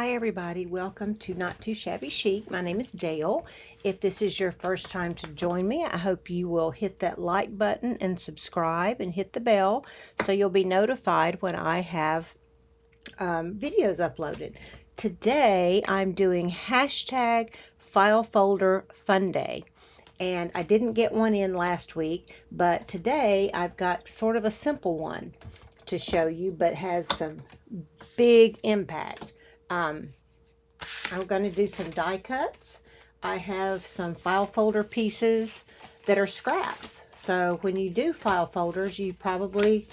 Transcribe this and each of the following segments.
Hi everybody, welcome to Not Too Shabby Chic. My name is Dale. If this is your first time to join me, I hope you will hit that like button and subscribe and hit the bell so you'll be notified when I have videos uploaded. Today I'm doing hashtag Filefolderfunday. And I didn't get one in last week, but today I've got sort of a simple one to show you, but has some big impact. I'm going to do some die cuts. I have some file folder pieces that are scraps. So when you do file folders, you probably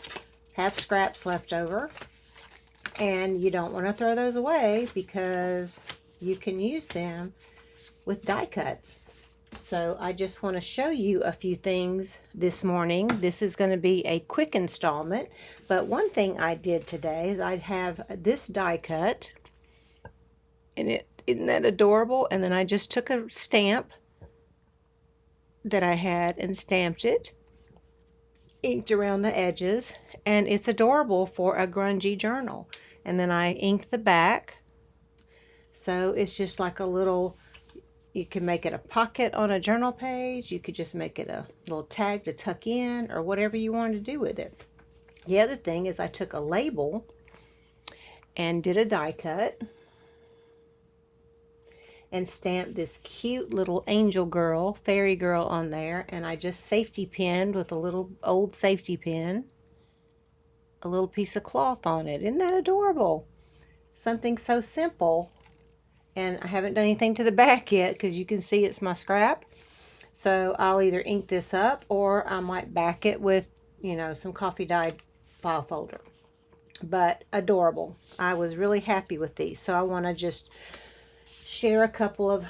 have scraps left over. And you don't want to throw those away because you can use them with die cuts. So I just want to show you a few things this morning. This is going to be a quick installment. But one thing I did today is I have this die cut. And isn't that adorable? And then I just took a stamp that I had and stamped it, inked around the edges, and it's adorable for a grungy journal. And then I inked the back, so it's just like a little, you can make it a pocket on a journal page, you could just make it a little tag to tuck in, or whatever you want to do with it. The other thing is I took a label and did a die cut and stamped this cute little angel girl, fairy girl on there, and I just safety pinned with a little old safety pin a little piece of cloth on it. Isn't that adorable? Something so simple. And I haven't done anything to the back yet because you can see it's my scrap. So I'll either ink this up or I might back it with, you know, some coffee dyed file folder. But adorable. I was really happy with these. So I want to just share a couple of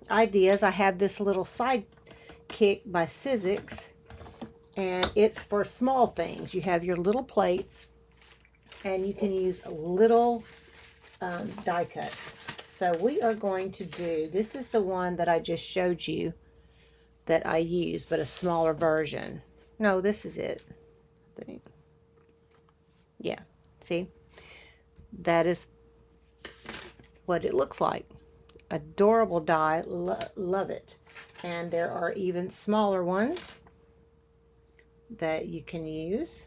ideas. I have this little sidekick by Sizzix, and it's for small things. You have your little plates, and you can use little die cuts. So we are going to do, this is the one that I just showed you that I use, but a smaller version. No, this is it. Yeah, see? That is what it looks like. Adorable die, love it. And there are even smaller ones that you can use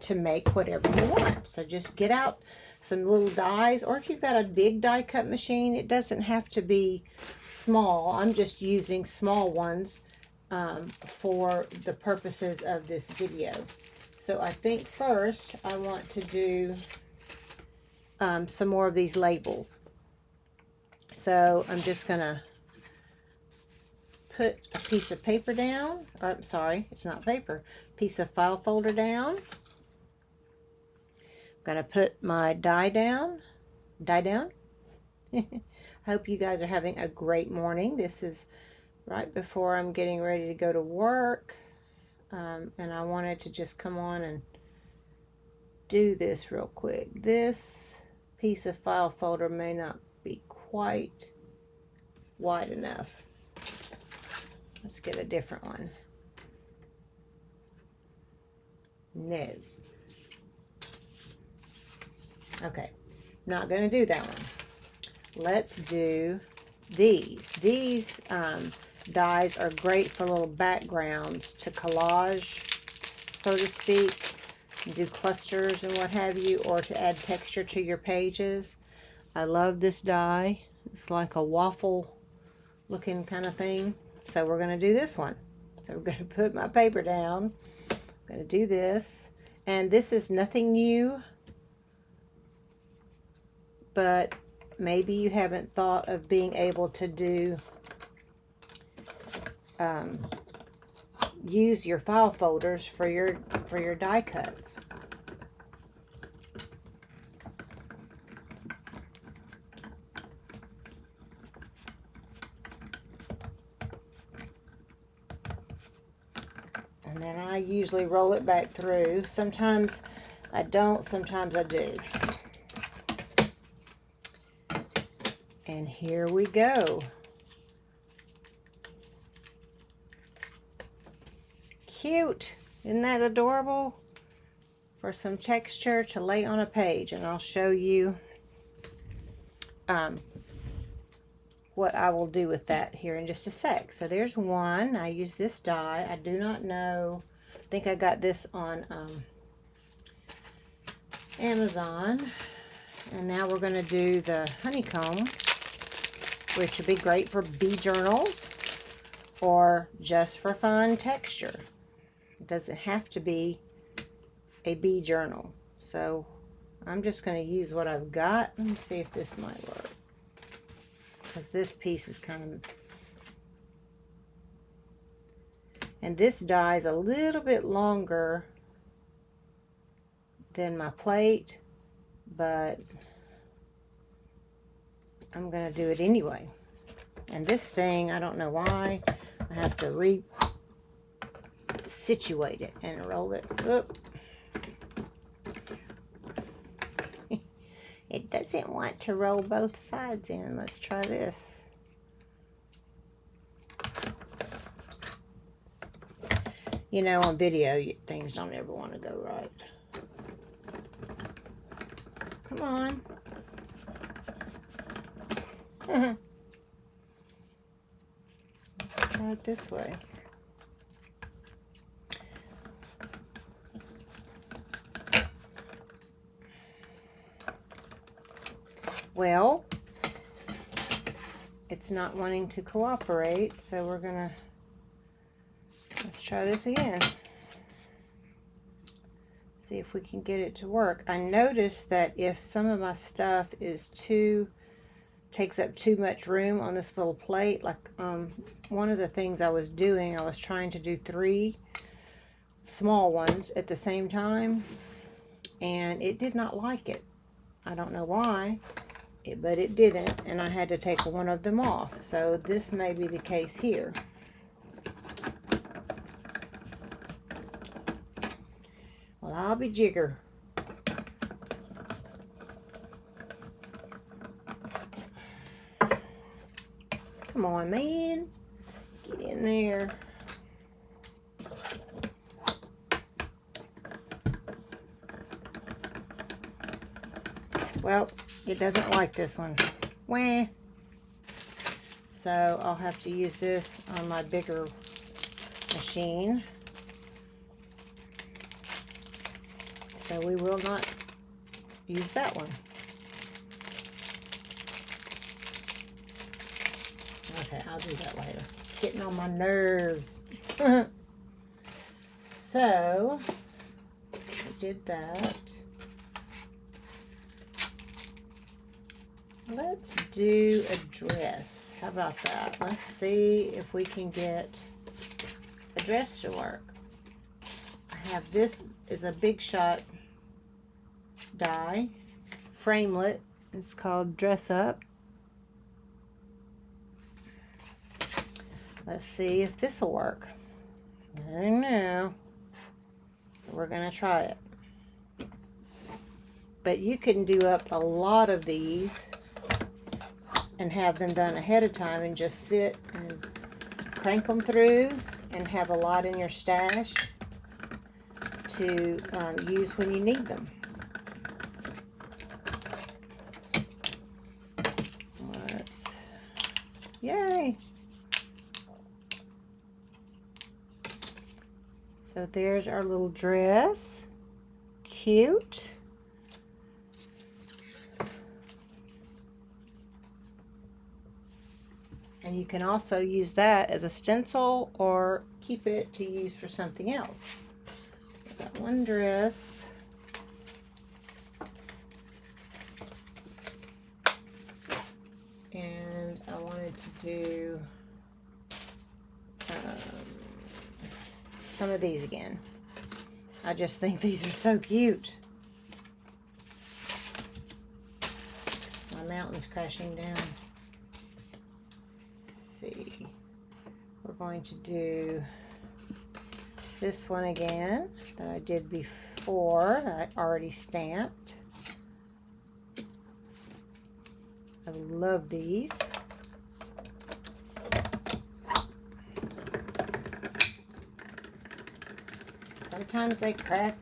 to make whatever you want. So just get out some little dies, or if you've got a big die cut machine, it doesn't have to be small. I'm just using small ones for the purposes of this video. So I think first I want to do some more of these labels. So I'm just going to put a piece of paper down, or I'm sorry, it's not paper, piece of file folder down. I'm going to put my die down. Hope you guys are having a great morning. This is right before I'm getting ready to go to work, and I wanted to just come on and do this real quick. This piece of file folder may not be quite wide enough. Let's get a different one. No. Okay, not going to do that one. Let's do these. These dies are great for little backgrounds to collage, so to speak. Do clusters and what have you, or to add texture to your pages. I love this die. It's like a waffle looking kind of thing. So we're going to do this one. So we're going to put my paper down. I'm going to do this. And this is nothing new, but maybe you haven't thought of being able to do use your file folders for your die cuts. And then I usually roll it back through. Sometimes I don't, sometimes I do. And here we go. Cute. Isn't that adorable? For some texture to lay on a page. And I'll show you what I will do with that here in just a sec. So there's one. I use this die. I do not know. I think I got this on Amazon. And now we're going to do the honeycomb, which would be great for bee journals or just for fun texture. It doesn't have to be a bee journal. So I'm just going to use what I've got. Let me see if this might work, because this piece is kind of, and this die is a little bit longer than my plate, but I'm going to do it anyway. And this thing, I don't know why, I have to re-situate it and roll it up. It doesn't want to roll both sides in. Let's try this. You know, on video, things don't ever want to go right. Come on. Try it this way. Well, it's not wanting to cooperate, so we're gonna, let's try this again. See if we can get it to work. I noticed that if some of my stuff is takes up too much room on this little plate, like one of the things I was doing, I was trying to do 3 small ones at the same time, and it did not like it. I don't know why. But it didn't, and I had to take one of them off. So this may be the case here. Well, I'll be jigger. Come on, man. Get in there. Well, it doesn't like this one. Wah. So I'll have to use this on my bigger machine. So we will not use that one. Okay, I'll do that later. Getting on my nerves. So, I did that. Let's do a dress. How about that? Let's see if we can get a dress to work. I have this is a Big Shot die, framelit. It's called Dress Up. Let's see if this will work. I don't know. We're gonna try it. But you can do up a lot of these and have them done ahead of time and just sit and crank them through and have a lot in your stash to use when you need them. Yay! So there's our little dress. Cute. And you can also use that as a stencil or keep it to use for something else. I've got one dress. And I wanted to do some of these again. I just think these are so cute. My mountain's crashing down. See, we're going to do this one again that I did before that I already stamped. I love these. Sometimes they crack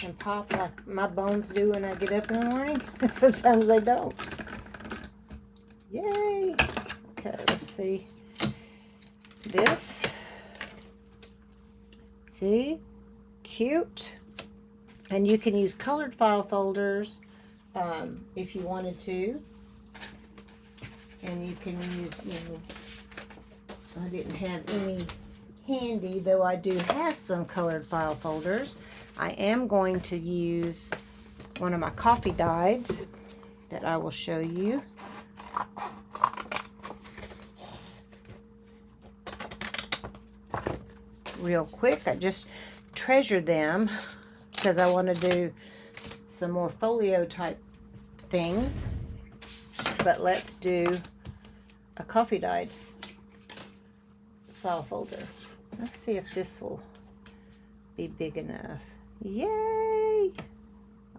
and pop like my bones do when I get up in the morning. Sometimes they don't. Yay! Okay, let's see. This. See? Cute. And you can use colored file folders if you wanted to. And you can use, I didn't have any handy, though I do have some colored file folders. I am going to use one of my coffee dyes that I will show you. Real quick, I just treasured them because I want to do some more folio type things. But let's do a coffee dyed file folder. Let's see if this will be big enough. Yay!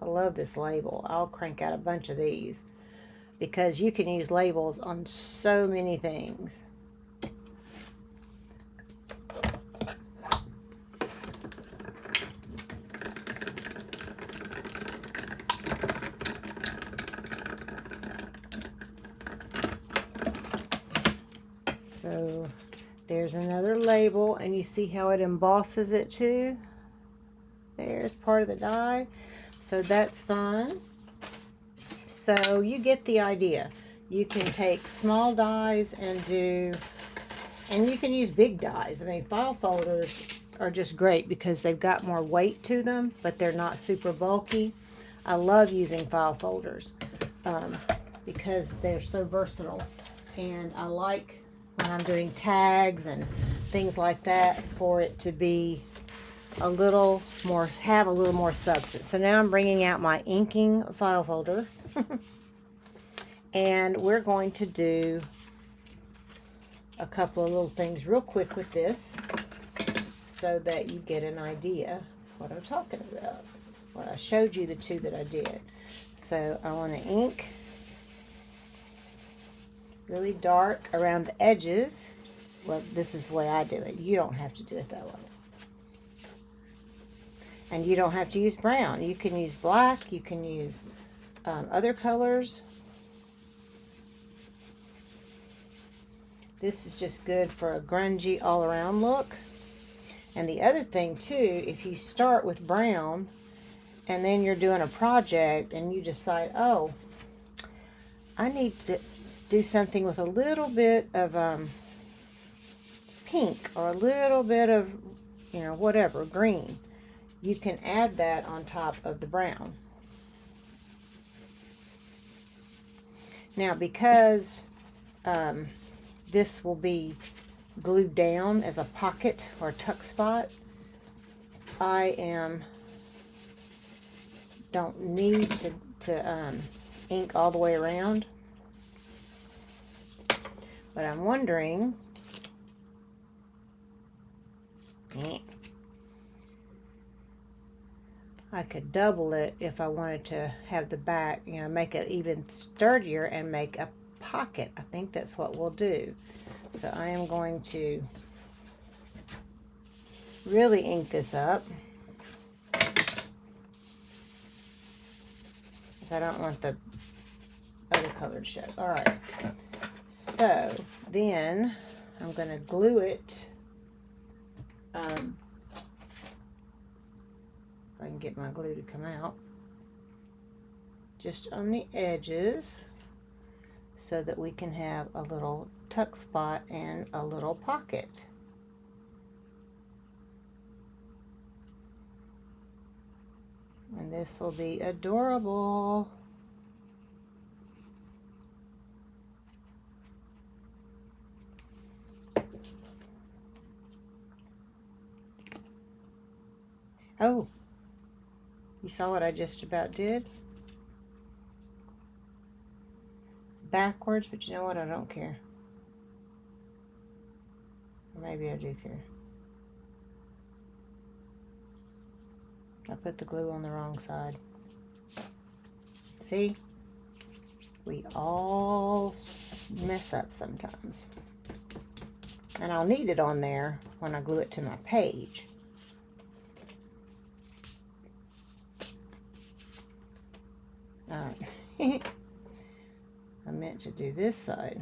I love this label. I'll crank out a bunch of these because you can use labels on so many things. So there's another label, and you see how it embosses it too? There's part of the die. So that's fun. So you get the idea. You can take small dies and you can use big dies. I mean, file folders are just great because they've got more weight to them, but they're not super bulky. I love using file folders because they're so versatile. And I like when I'm doing tags and things like that for it to be a little more, have a little more substance. So now I'm bringing out my inking file folder and we're going to do a couple of little things real quick with this so that you get an idea what I'm talking about. Well, I showed you the two that I did. So I want to ink really dark around the edges. Well, this is the way I do it. You don't have to do it that way. And you don't have to use brown. You can use black. You can use other colors. This is just good for a grungy all-around look. And the other thing too, if you start with brown and then you're doing a project and you decide, oh, I need to do something with a little bit of pink or a little bit of, whatever, green, you can add that on top of the brown. Now, because this will be glued down as a pocket or tuck spot, I don't need to ink all the way around. But I'm wondering, I could double it if I wanted to have the back, make it even sturdier and make a pocket. I think that's what we'll do. So I am going to really ink this up. I don't want the other color to show. All right. So then I'm going to glue it. If I can get my glue to come out. Just on the edges so that we can have a little tuck spot and a little pocket. And this will be adorable. Oh, you saw what I just about did? It's backwards, but you know what? I don't care. Or maybe I do care. I put the glue on the wrong side. See? We all mess up sometimes. And I'll need it on there when I glue it to my page. Alright. I meant going to do this side.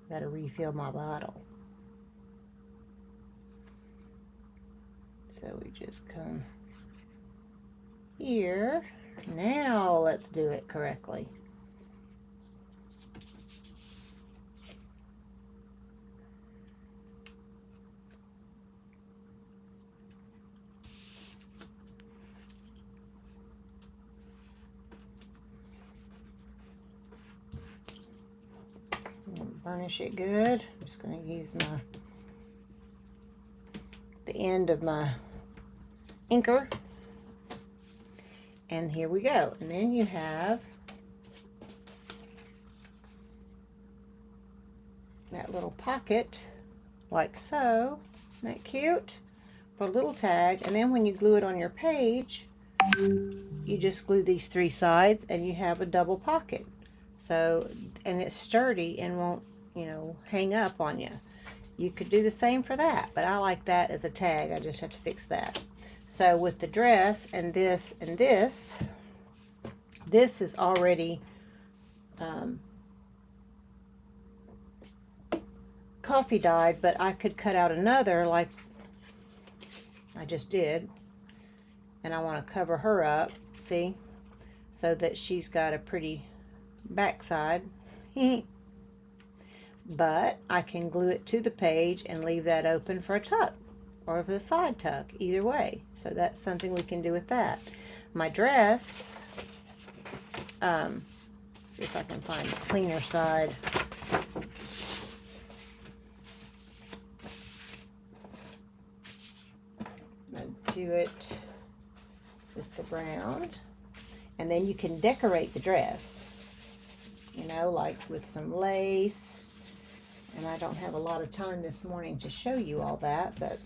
Got to refill my bottle. So we just come here. Now let's do it correctly. Burnish it good. I'm just going to use the end of my inker. And here we go. And then you have that little pocket, like so. Isn't that cute? For a little tag. And then when you glue it on your page, you just glue these 3 sides and you have a double pocket. So, and it's sturdy and won't, you know, hang up on you. You could do the same for that, but I like that as a tag. I just have to fix that. So with the dress and this and this is already coffee dyed, but I could cut out another like I just did. And I want to cover her up, see, so that she's got a pretty backside. But I can glue it to the page and leave that open for a tuck or for the side tuck, either way. So that's something we can do with that. My dress, see if I can find the cleaner side. I'm going to do it with the brown. And then you can decorate the dress, you know, like with some lace. And I don't have a lot of time this morning to show you all that, but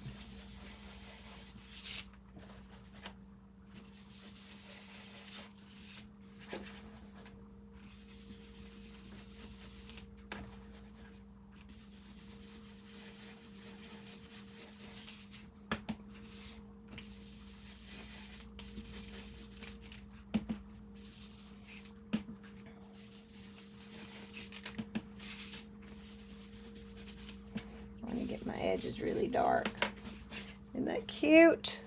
my edge is really dark. Isn't that cute?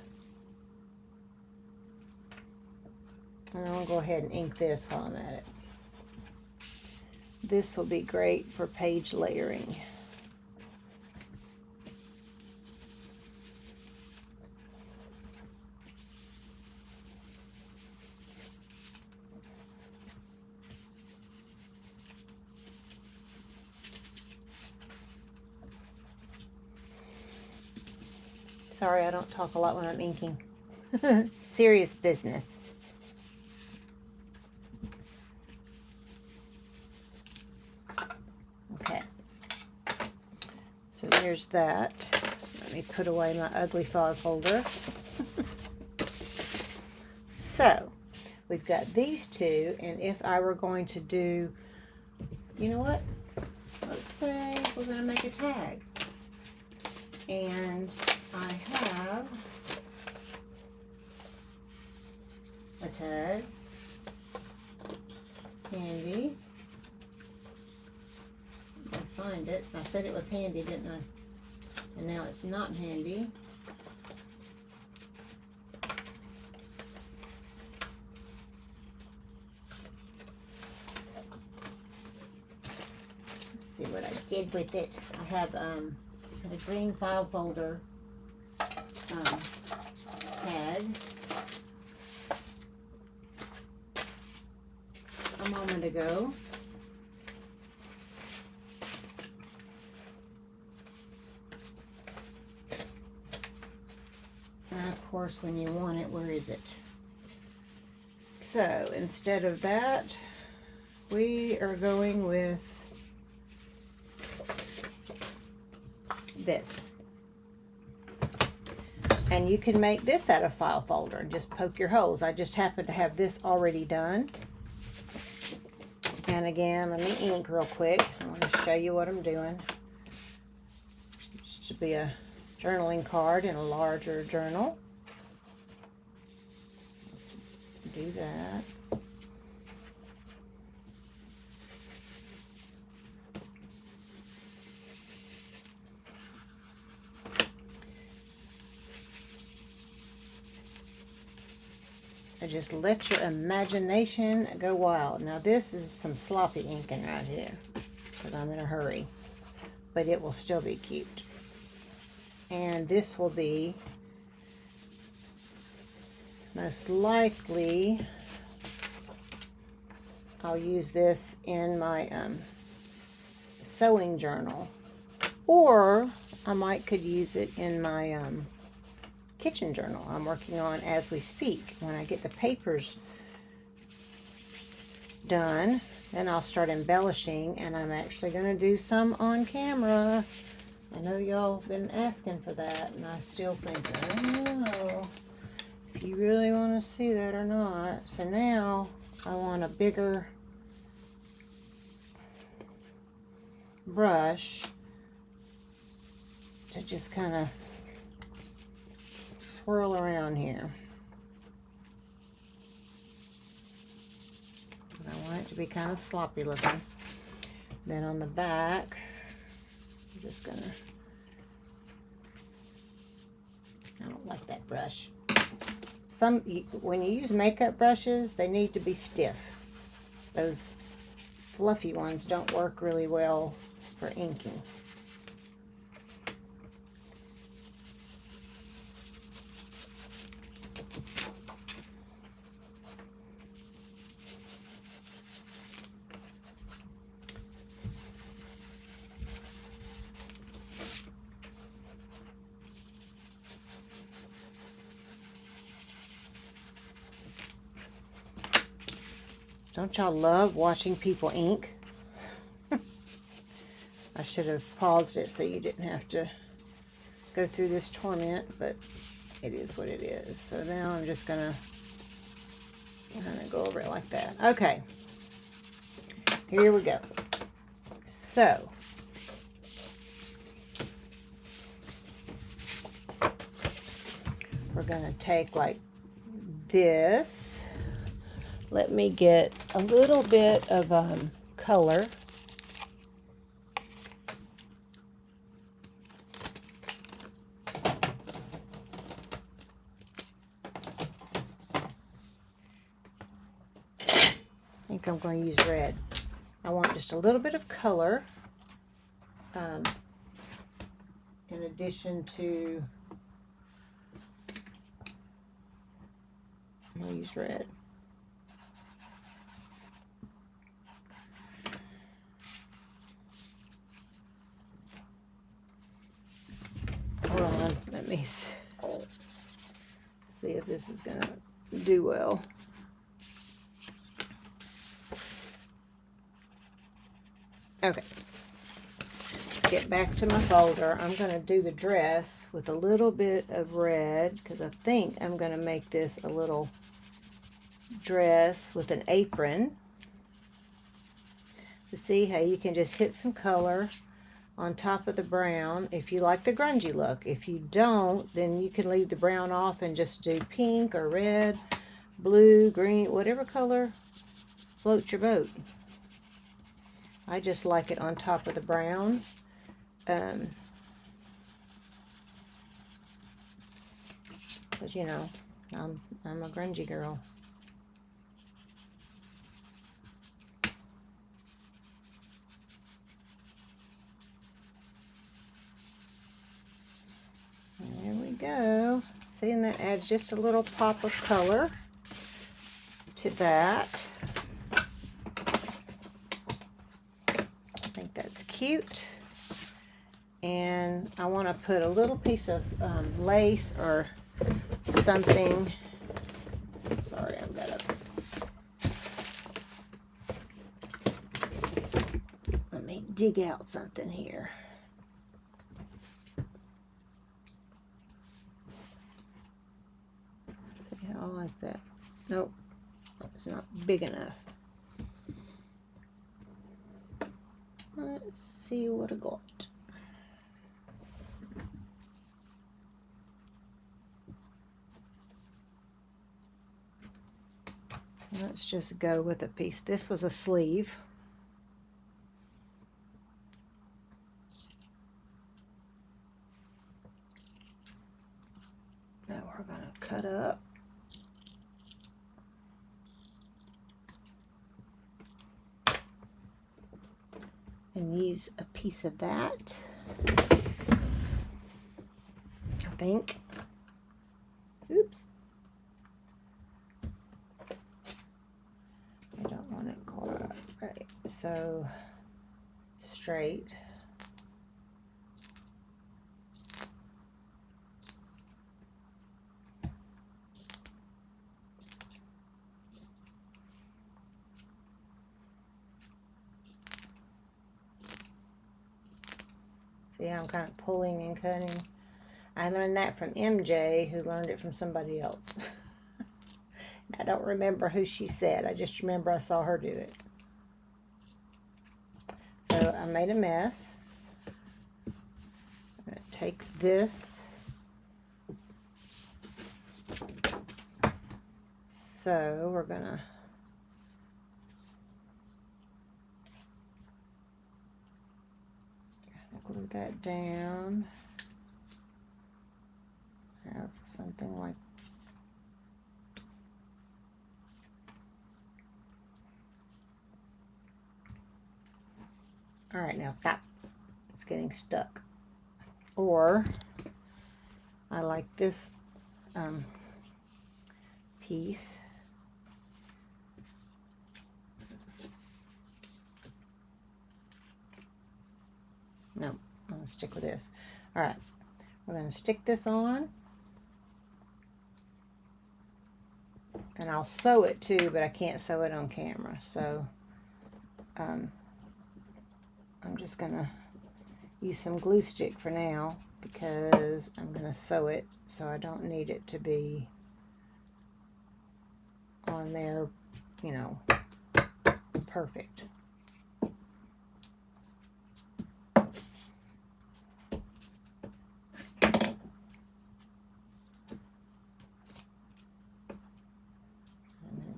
And I'm going to go ahead and ink this while I'm at it. This will be great for page layering. Sorry, I don't talk a lot when I'm inking. Serious business. Okay. So there's that. Let me put away my ugly file folder. So, we've got these two, and if I were going to do, you know what? Let's say we're going to make a tag. And I have a tag handy. I find it. I said it was handy, didn't I? And now it's not handy. Let's see what I did with it. I have a green file folder tag a moment ago. And of course, when you want it, where is it? So instead of that, we are going with this. And you can make this out of file folder and just poke your holes. I just happen to have this already done. And again, let me ink real quick. I want to show you what I'm doing. Just to be a journaling card in a larger journal. Do that. And just let your imagination go wild. Now this is some sloppy inking right here because I'm in a hurry, but it will still be cute. And this will be most likely, I'll use this in my sewing journal, or I could use it in my kitchen journal I'm working on as we speak. When I get the papers done, then I'll start embellishing, and I'm actually going to do some on camera. I know y'all have been asking for that, and I still think, I don't know if you really want to see that or not. So now I want a bigger brush to just kind of swirl around here. I want it to be kind of sloppy looking. Then on the back, I'm just gonna, I don't like that brush. When you use makeup brushes, they need to be stiff. Those fluffy ones don't work really well for inking. Don't y'all love watching people ink? I should have paused it so you didn't have to go through this torment, but it is what it is. So now I'm just gonna kind of go over it like that. Okay, here we go. So we're gonna take like this. Let me get a little bit of color. I think I'm going to use red. I want just a little bit of color in addition to, I'm going to use red. Hold on, let me see if this is going to do well. Okay, let's get back to my folder. I'm going to do the dress with a little bit of red because I think I'm going to make this a little dress with an apron. To see how you can just hit some color on top of the brown if you like the grungy look. If you don't, then you can leave the brown off and just do pink or red, blue, green, whatever color floats your boat. I just like it on top of the browns. Because, you know, I'm a grungy girl. There we go. See, and that adds just a little pop of color to that. I think that's cute. And I want to put a little piece of lace or something. Sorry, I've got to. Let me dig out something here. See how I like that? Nope, it's not big enough. Let's see what I got. Let's just go with a piece. This was a sleeve. Now we're going to cut up. And use a piece of that, I think. Oops. I don't want it quite right. So straight. See how I'm kind of pulling and cutting? I learned that from MJ, who learned it from somebody else. I don't remember who she said. I just remember I saw her do it. So I made a mess. I'm going to take this. So we're going to glue that down. Have something like all right, now stop. It's getting stuck. Or I like this piece. No, I'm going to stick with this. All right, we're going to stick this on. And I'll sew it too, but I can't sew it on camera. So I'm just going to use some glue stick for now because I'm going to sew it, so I don't need it to be on there, you know, perfect.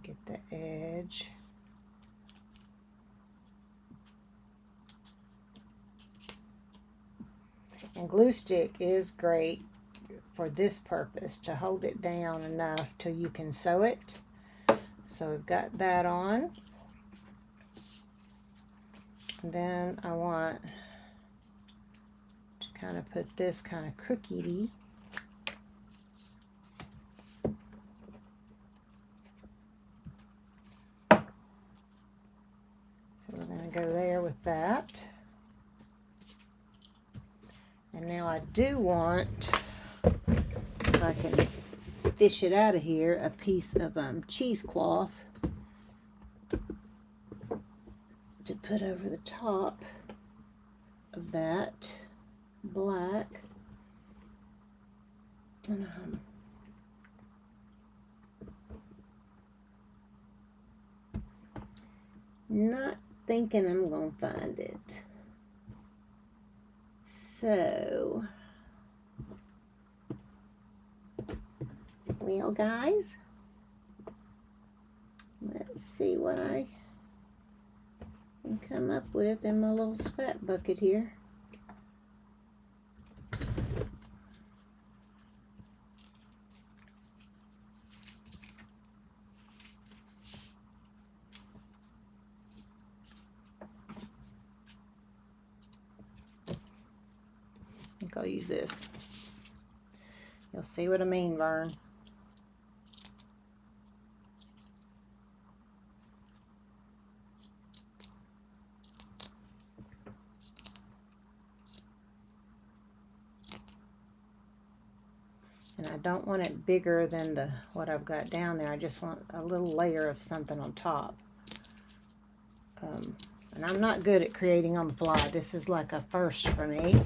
Get the edge. And glue stick is great for this purpose, to hold it down enough till you can sew it. So we've got that on. And then I want to kind of put this kind of crookedy. So we're going to go there with that. And now I do want, if I can fish it out of here, a piece of cheesecloth to put over the top of that black. And not thinking I'm going to find it. So, well, guys, let's see what I can come up with in my little scrap bucket here. I think I'll use this. You'll see what I mean, Vern. And I don't want it bigger than what I've got down there. I just want a little layer of something on top. And I'm not good at creating on the fly. This is like a first for me.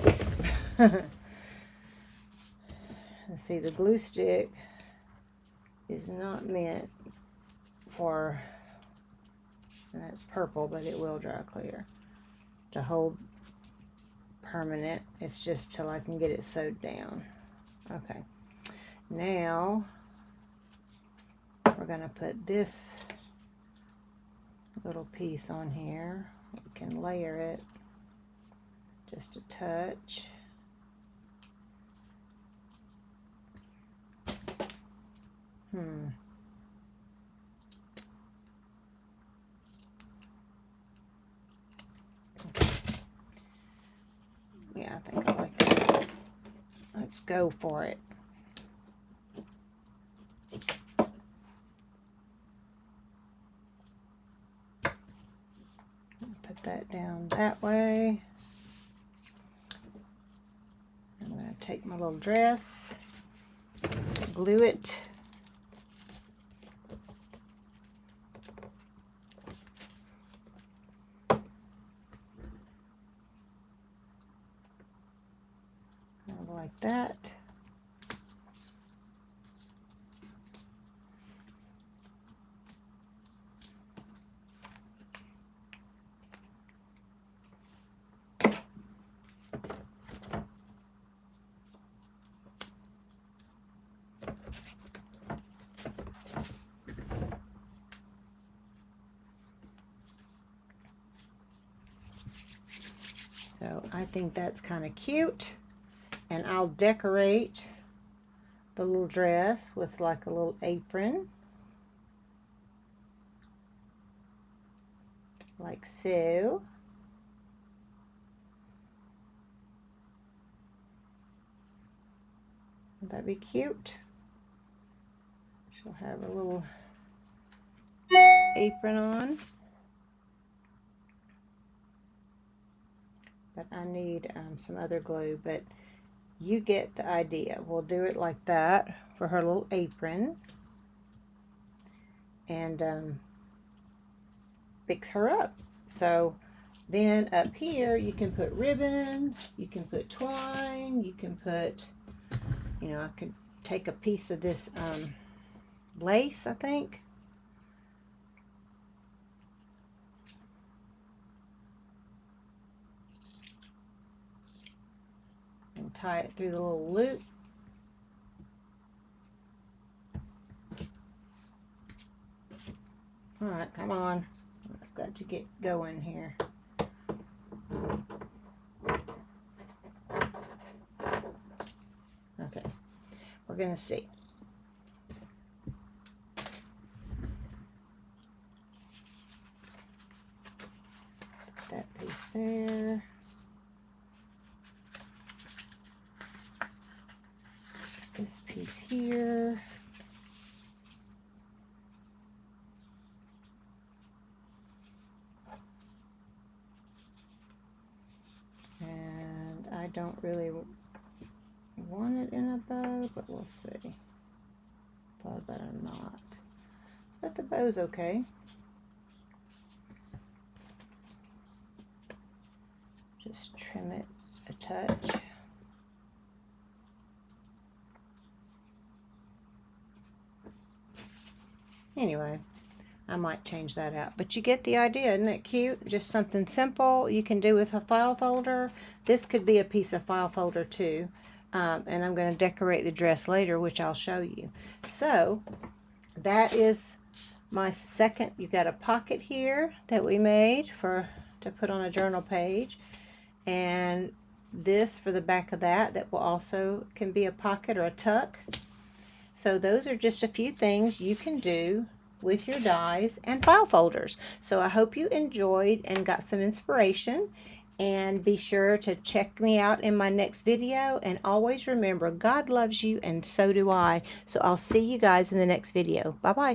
Let's see, the glue stick is not meant for, and that's purple, but it will dry clear, to hold permanent. It's just till I can get it sewed down. Okay, now we're going to put this little piece on here. We can layer it just a touch. Yeah, I think I like that. Let's go for it. Put that down that way. I'm going to take my little dress, glue it. Like that. So I think that's kind of cute, and I'll decorate the little dress with like a little apron, like so. Would that be cute? She'll have a little apron on. But I need some other glue, but you get the idea. We'll do it like that for her little apron, and fix her up. So then up here you can put ribbon, you can put twine, you can put, you know, I could take a piece of this lace, I think. And tie it through the little loop. All right, come on. I've got to get going here. Okay, we're gonna see. Put that piece there. This piece here. And I don't really want it in a bow, but we'll see. Thought about it or not. But the bow's okay. Just trim it a touch. Anyway, I might change that out, but you get the idea. Isn't that cute? Just something simple you can do with a file folder. This could be a piece of file folder too, and I'm going to decorate the dress later, which I'll show you. So that is my second. You got a pocket here that we made to put on a journal page, and this for the back of that will also can be a pocket or a tuck. So those are just a few things you can do with your dies and file folders. So I hope you enjoyed and got some inspiration, and be sure to check me out in my next video, and always remember, God loves you and so do I. So I'll see you guys in the next video. Bye bye.